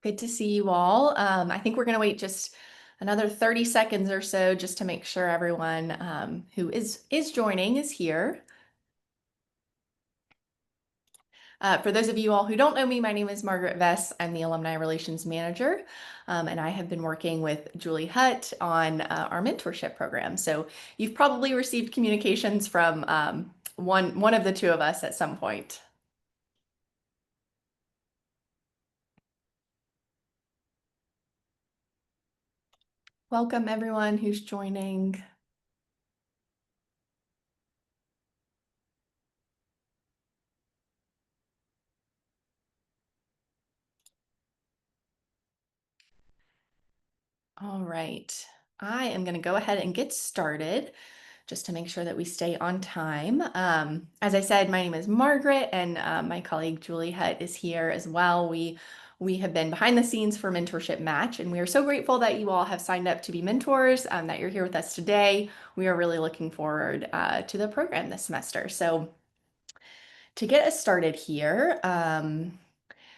Good to see you all. I think we're going to wait just another 30 seconds or so just to make sure everyone who is joining is here. For those of you all who don't know me, my name is Margaret Vess. I'm the Alumni Relations Manager, and I have been working with Julie Hutt on our mentorship program. So you've probably received communications from one of the two of us at some point. Welcome everyone who's joining. All right, I am going to go ahead and get started just to make sure that we stay on time. As I said, my name is Margaret, and my colleague Julie Hutt is here as well. We have been behind the scenes for Mentorship Match, and we are so grateful that you all have signed up to be mentors, that you're here with us today. We are really looking forward to the program this semester. So to get us started here,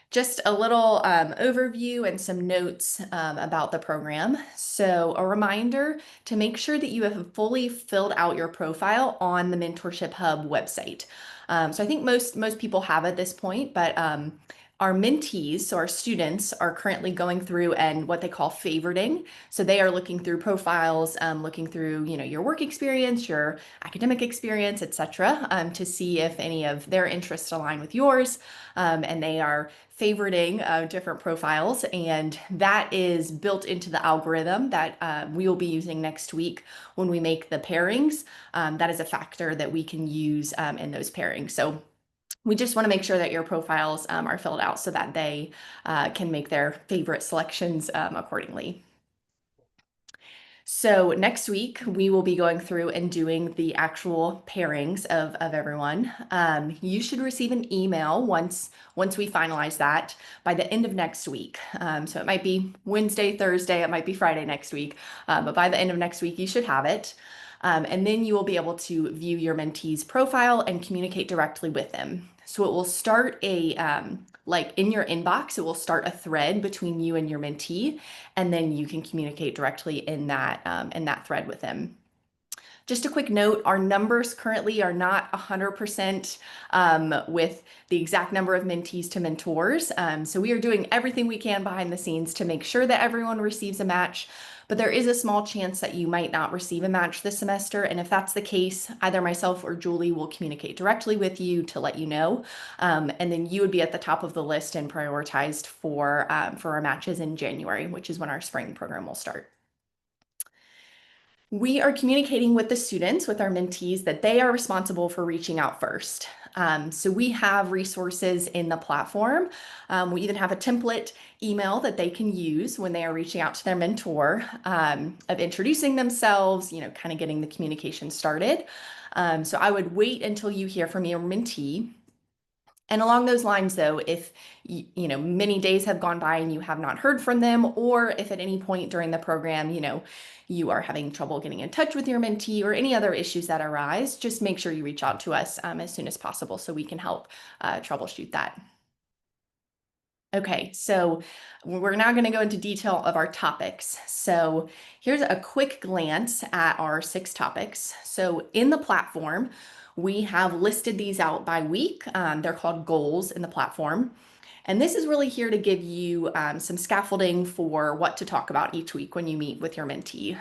just a little overview and some notes about the program. So a reminder to make sure that you have fully filled out your profile on the Mentorship Hub website. So I think most people have at this point, but our mentees, so our students, are currently going through and what they call favoriting. So they are looking through profiles, looking through your work experience, your academic experience, etc., to see if any of their interests align with yours, and they are favoriting different profiles, and that is built into the algorithm that we will be using next week when we make the pairings. That is a factor that we can use in those pairings. So we just want to make sure that your profiles are filled out so that they can make their favorite selections accordingly. So next week, we will be going through and doing the actual pairings of everyone. You should receive an email once we finalize that by the end of next week. So it might be Wednesday, Thursday, it might be Friday next week, but by the end of next week, you should have it. And then you will be able to view your mentee's profile and communicate directly with them. So it will start like in your inbox, it will start a thread between you and your mentee, and then you can communicate directly in that thread with them. Just a quick note, our numbers currently are not 100% with the exact number of mentees to mentors. So we are doing everything we can behind the scenes to make sure that everyone receives a match, but there is a small chance that you might not receive a match this semester. And if that's the case, either myself or Julie will communicate directly with you to let you know. And then you would be at the top of the list and prioritized for our matches in January, which is when our spring program will start. We are communicating with the students, with our mentees, that they are responsible for reaching out first. So we have resources in the platform. We even have a template email that they can use when they are reaching out to their mentor, of introducing themselves, kind of getting the communication started. So I would wait until you hear from your mentee. And along those lines, though, if many days have gone by and you have not heard from them, or if at any point during the program, you are having trouble getting in touch with your mentee or any other issues that arise, just make sure you reach out to us as soon as possible so we can help troubleshoot that. Okay, so we're now going to go into detail of our topics. So here's a quick glance at our 6 topics. So in the platform, we have listed these out by week. They're called goals in the platform. And this is really here to give you some scaffolding for what to talk about each week when you meet with your mentee.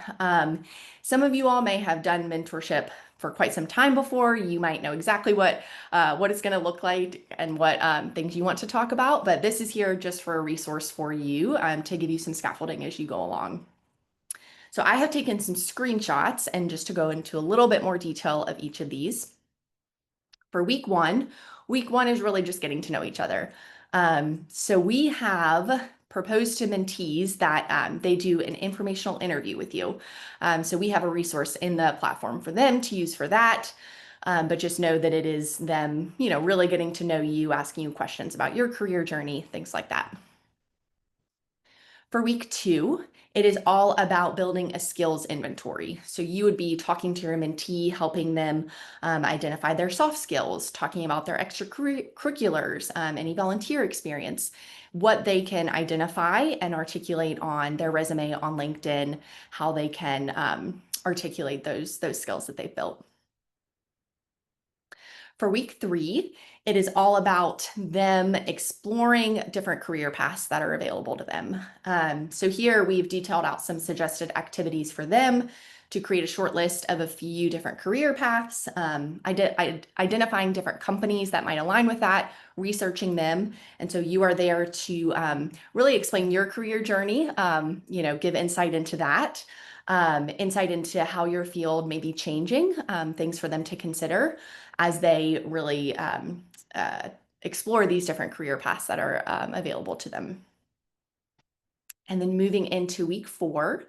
Some of you all may have done mentorship for quite some time before. You might know exactly what it's going to look like and what things you want to talk about, but this is here just for a resource for you to give you some scaffolding as you go along. So I have taken some screenshots and just to go into a little bit more detail of each of these. For week one is really just getting to know each other. So we have proposed to mentees that they do an informational interview with you. So we have a resource in the platform for them to use for that. But just know that it is them, really getting to know you, asking you questions about your career journey, things like that. For week 2, it is all about building a skills inventory. So you would be talking to your mentee, helping them identify their soft skills, talking about their extracurriculars, any volunteer experience, what they can identify and articulate on their resume on LinkedIn, how they can articulate those skills that they've built. For week 3, it is all about them exploring different career paths that are available to them. So here we've detailed out some suggested activities for them to create a short list of a few different career paths, identifying different companies that might align with that, researching them. And so you are there to really explain your career journey, give insight into that. Insight into how your field may be changing, things for them to consider as they really explore these different career paths that are available to them. And then moving into week 4.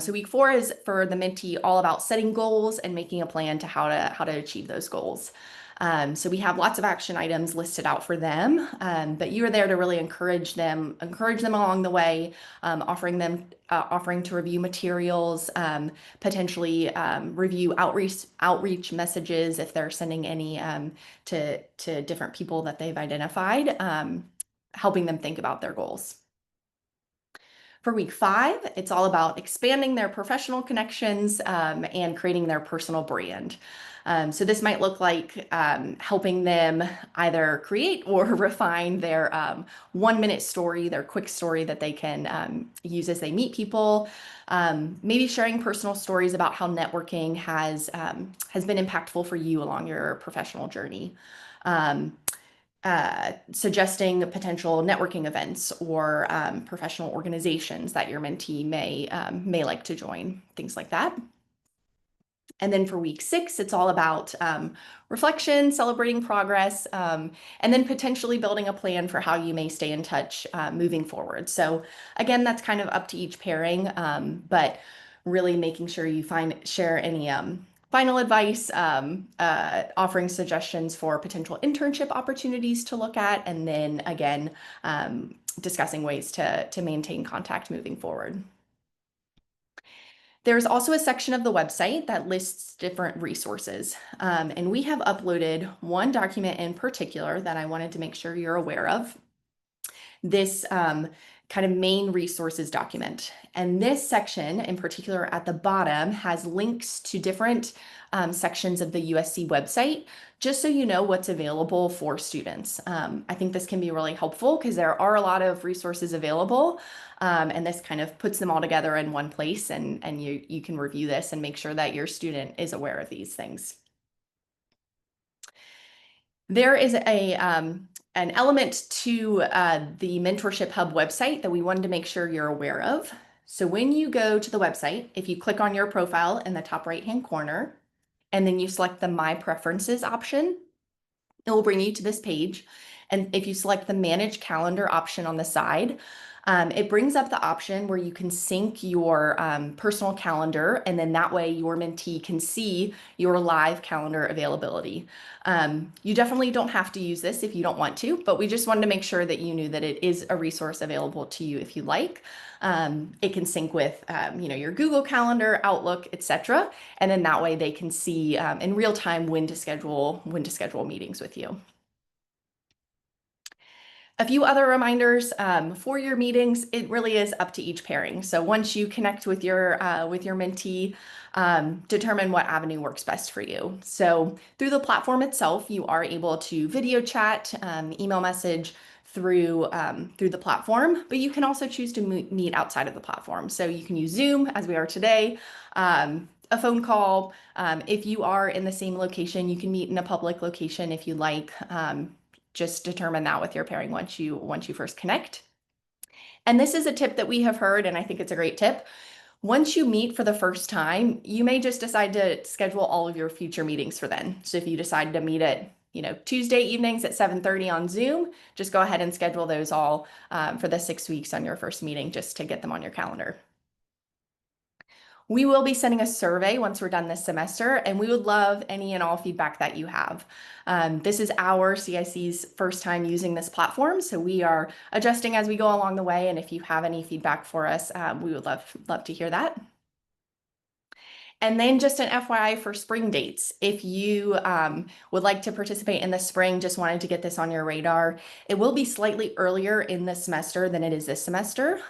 So week 4 is for the mentee all about setting goals and making a plan to how to achieve those goals. So we have lots of action items listed out for them, but you are there to really encourage them along the way, offering to review materials, potentially review outreach messages if they're sending any to different people that they've identified, helping them think about their goals. For week 5, it's all about expanding their professional connections and creating their personal brand. So this might look like helping them either create or refine their 1-minute story, their quick story that they can use as they meet people. Maybe sharing personal stories about how networking has been impactful for you along your professional journey. Suggesting potential networking events or professional organizations that your mentee may like to join, things like that. And then for week 6, it's all about reflection, celebrating progress, and then potentially building a plan for how you may stay in touch moving forward. So again, that's kind of up to each pairing, but really making sure you share any final advice, offering suggestions for potential internship opportunities to look at, and then again, discussing ways to maintain contact moving forward. There's also a section of the website that lists different resources, and we have uploaded one document in particular that I wanted to make sure you're aware of. This kind of main resources document. And this section in particular at the bottom has links to different sections of the USC website, just so you know what's available for students. I think this can be really helpful because there are a lot of resources available, and this kind of puts them all together in one place, and you can review this and make sure that your student is aware of these things. There is an element to the Mentorship Hub website that we wanted to make sure you're aware of. So when you go to the website, if you click on your profile in the top right-hand corner, and then you select the My Preferences option, it will bring you to this page. And if you select the Manage Calendar option on the side, it brings up the option where you can sync your personal calendar, and then that way your mentee can see your live calendar availability. You definitely don't have to use this if you don't want to, but we just wanted to make sure that you knew that it is a resource available to you if you like. It can sync with your Google Calendar, Outlook, etc., and then that way they can see in real time when to schedule meetings with you. A few other reminders for your meetings. It really is up to each pairing. So once you connect with your mentee, determine what avenue works best for you. So through the platform itself, you are able to video chat, email message through the platform, but you can also choose to meet outside of the platform. So you can use Zoom as we are today, a phone call. If you are in the same location, you can meet in a public location if you like. Just determine that with your pairing once you first connect. And this is a tip that we have heard, and I think it's a great tip. Once you meet for the first time, you may just decide to schedule all of your future meetings for then. So if you decide to meet at Tuesday evenings at 7:30 on Zoom, just go ahead and schedule those all for the 6 weeks on your first meeting just to get them on your calendar. We will be sending a survey once we're done this semester, and we would love any and all feedback that you have. This is our CIC's first time using this platform, so we are adjusting as we go along the way. And if you have any feedback for us, we would love to hear that. And then just an FYI for spring dates, if you would like to participate in the spring, just wanted to get this on your radar, it will be slightly earlier in the semester than it is this semester.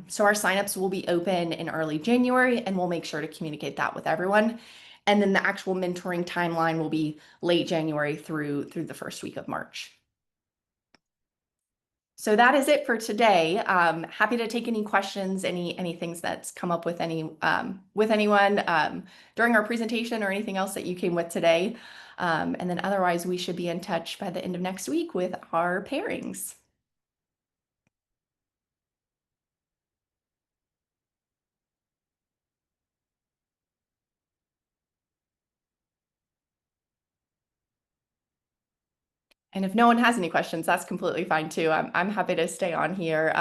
So our signups will be open in early January, and we'll make sure to communicate that with everyone. And then the actual mentoring timeline will be late January through the first week of March. So that is it for today. Happy to take any questions, any things that's come up with anyone during our presentation or anything else that you came with today. And then otherwise, we should be in touch by the end of next week with our pairings. And if no one has any questions, that's completely fine too. I'm happy to stay on here.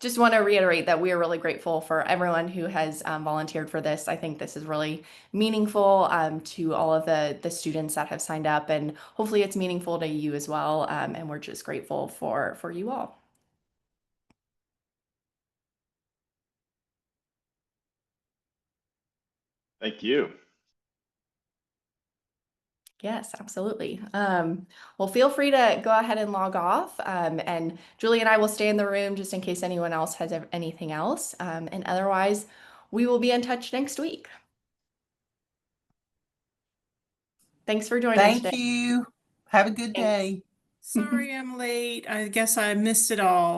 Just want to reiterate that we are really grateful for everyone who has volunteered for this. I think this is really meaningful to all of the students that have signed up, and hopefully it's meaningful to you as well. And we're just grateful for you all. Thank you. Yes, absolutely. Well, feel free to go ahead and log off. And Julie and I will stay in the room just in case anyone else has anything else. And otherwise, we will be in touch next week. Thanks for joining us today. Thank you. Have a good Thanks. day. Sorry I'm late. I guess I missed it all.